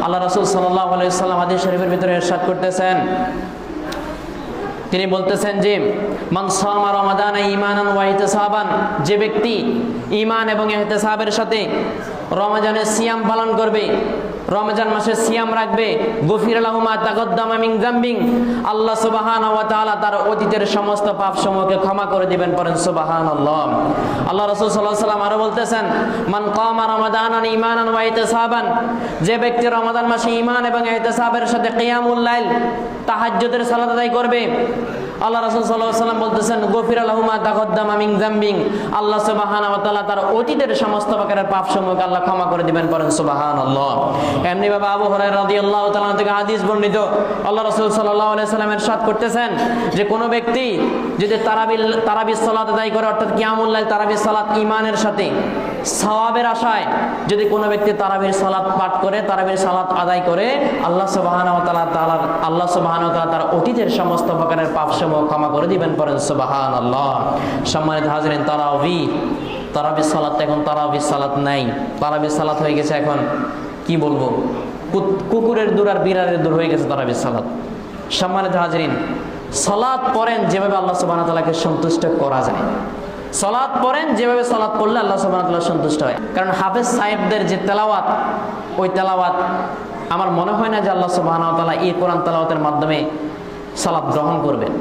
আল্লাহ রাসূল সাল্লাল্লাহু আলাইহি ওয়াসাল্লাম হাদিস শরীফের ভিতরে ইরশাদ করতেছেন, তিনি বলতেছেন যে মান সামা রমাদানা ঈমানান ওয়া ইহতিসাবান, যে ব্যক্তি ঈমান এবং ইহতিসাবের সাথে রমজানের সিয়াম পালন করবে, রমজান মাসে সিয়াম রাখবে, গফির লাহু মা তাকদ্দামা মিন যামবিন, আল্লাহ সুবহানাহু ওয়া তাআলা তার অতীতের সমস্ত পাপসমূহকে ক্ষমা করে দিবেন। পড়েন সুবহানাল্লাহ। আল্লাহ রাসূল সাল্লাল্লাহু আলাইহি ওয়াসাল্লাম আরো বলতেছেন, মান কামা রমাদানান ঈমানান ওয়া ইহতিসাবান, যে ব্যক্তি রমাদান মাসে ঈমান এবং ইহতিসাবের সাথে কিয়ামুল লাইল, তাহাজ্জুদের সালাত আদায় করবে, আল্লাহ রাসূল সাল্লাল্লাহু আলাইহি ওয়াসাল্লাম বলতেছেন গফির লাহু মা তাকদ্দামা মিন যামবিন, আল্লাহ সুবহানাহু ওয়া তাআলা তার অতীতের সমস্ত প্রকারের পাপসমূহকে আল্লাহ ক্ষমা করে দিবেন। পড়েন সুবহানাল্লাহ। এমনি ভাবে আবু হুরায়রা রাদিয়াল্লাহু তাআলা থেকে হাদিস বর্ণিত, আল্লাহ রাসূল সাল্লাল্লাহু আলাইহি ওয়াসাল্লাম ইরশাদ করতেছেন যে কোন ব্যক্তি যদি তারাবিহ সালাত আদায় করে, অর্থাৎ কিয়ামুল লাইল তারাবিহ সালাত ঈমানের সাথে সওয়াবের আশায় যদি কোনো ব্যক্তি তারাবির সালাত পাঠ করে, তারাবির সালাত আদায় করে, আল্লাহ সুবহানাহু ওয়া তাআলা তার অতীতের সমস্ত প্রকারের পাপসমূহ ক্ষমা করে দিবেন। পড়েন সুবহানাল্লাহ। সম্মানিত হাজিরিন, তারাবির সালাত এখন তারাবির সালাত নাই, তারাবির সালাত হয়ে গেছে এখন কি বলবো, কুকুরের দূর আর বিড়ালের দূর হয়ে গেছে তারাবির সালাত। সম্মানিত হাজিরিন, সালাত পড়েন যেভাবে আল্লাহ সুবহানাহু ওয়া তাআলাকে সন্তুষ্ট করা যায়, সালাত পড়েন যেভাবে সালাত পড়লে আল্লাহ সুবহানাহু ওয়া তাআলা সন্তুষ্ট হয়। কারণ হাফেজ সাহেবদের যে তেলাওয়াত, ওই তেলাওয়াত আমার মনে হয় না যে আল্লাহ সুবহানাহু ওয়া তাআলা এই কোরআন তেলাওয়াতের মাধ্যমে সালাত গ্রহণ করবেন।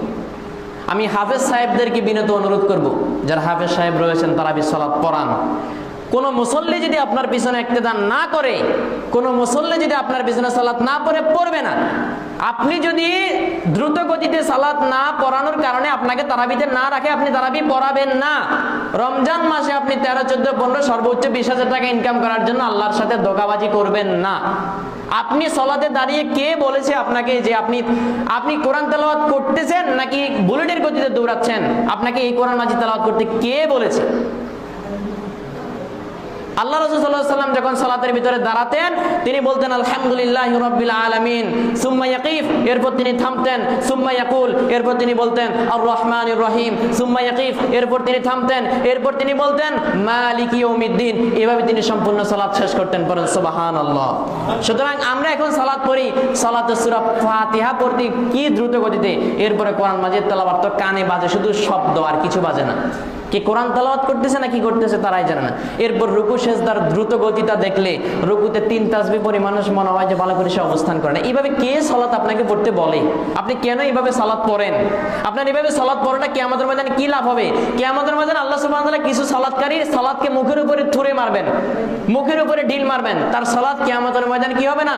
আমি হাফেজ সাহেবদেরকে বিনীত অনুরোধ করব, যারা হাফেজ সাহেব রয়েছেন তারাবির সালাত পড়ান। কোন মুসল্লি যদি আপনার পিছনে ইক্তেদা না করে, কোন মুসল্লি যদি আপনার পিছনে সালাত না পড়ে, পড়বে না। আপনি যদি দ্রুত গতিতে সালাত না পড়ানোর কারণে আপনাকে তারাবিতে না রাখে, আপনি তারাবি পড়াবেন না। রমজান মাসে আপনি 13, 14, 15 সর্বোচ্চ 20,000 টাকা ইনকাম করার জন্য আল্লাহর সাথে ধোঁকাবাজি করবেন না। আপনি সালাতে দাঁড়িয়ে কে বলেছে আপনাকে যে আপনি কোরআন তেলাওয়াত করতেছেন নাকি বুলেটের গতিতে দৌড়াচ্ছেন? আপনাকে এই কোরআন মাজিদ তেলাওয়াত করতে কে বলেছে? আল্লাহ রাসূল সাল্লাল্লাহু আলাইহি ওয়াসাল্লাম যখন সালাতের ভিতরে দাঁড়াতেন, তিনি বলতেন আলহামদুলিল্লাহি রাব্বিল আলামিন, সুম্মা ইয়াকিফ, এরপর তিনি থামতেন, সুম্মা ইয়াকুল, এরপর তিনি বলতেন আর রহমানির রহিম, সুম্মা ইয়াকিফ, এরপর তিনি থামতেন, এরপর তিনি বলতেন মালিকি ইয়াউমিদ্দিন। এভাবে তিনি সম্পূর্ণ সালাত শেষ করতেন। পড়েন সুবহানাল্লাহ। সুতরাং আমরা এখন সালাত পড়ি, সালাতে সূরা ফাতিহা পড়তে কি দ্রুত গতিতে, এরপরে কোরআন মাজিদ তেলাওয়াত তো কানে বাজে, শুধু শব্দ আর কিছু বাজে না। কে কোরআন তেলাওয়াত করতেছে না কি করতেছে তারাই জানে না। এরপর রুকু সেজদার দ্রুত গতিটা দেখলে রুকুতে 3 তাসবিহ পড়ি মানুষ মনে হয় যে ভালো করে সে অবস্থান করে না। এইভাবে কে সালাত আপনাকে পড়তে বলে? আপনি কেন এইভাবে সালাত পড়েন? আপনার এইভাবে সালাত পড়াটা কিয়ামতের ময়দানে কি লাভ হবে? কিয়ামতের ময়দানে আল্লাহ সুবহানাহু ওয়া তাআলা কিছু সালাতকারী সালাতকে মুখের উপরে থুরে মারবেন, মুখের উপরে ঢিল মারবেন, তার সালাত কিয়ামতের ময়দানে কি হবে না?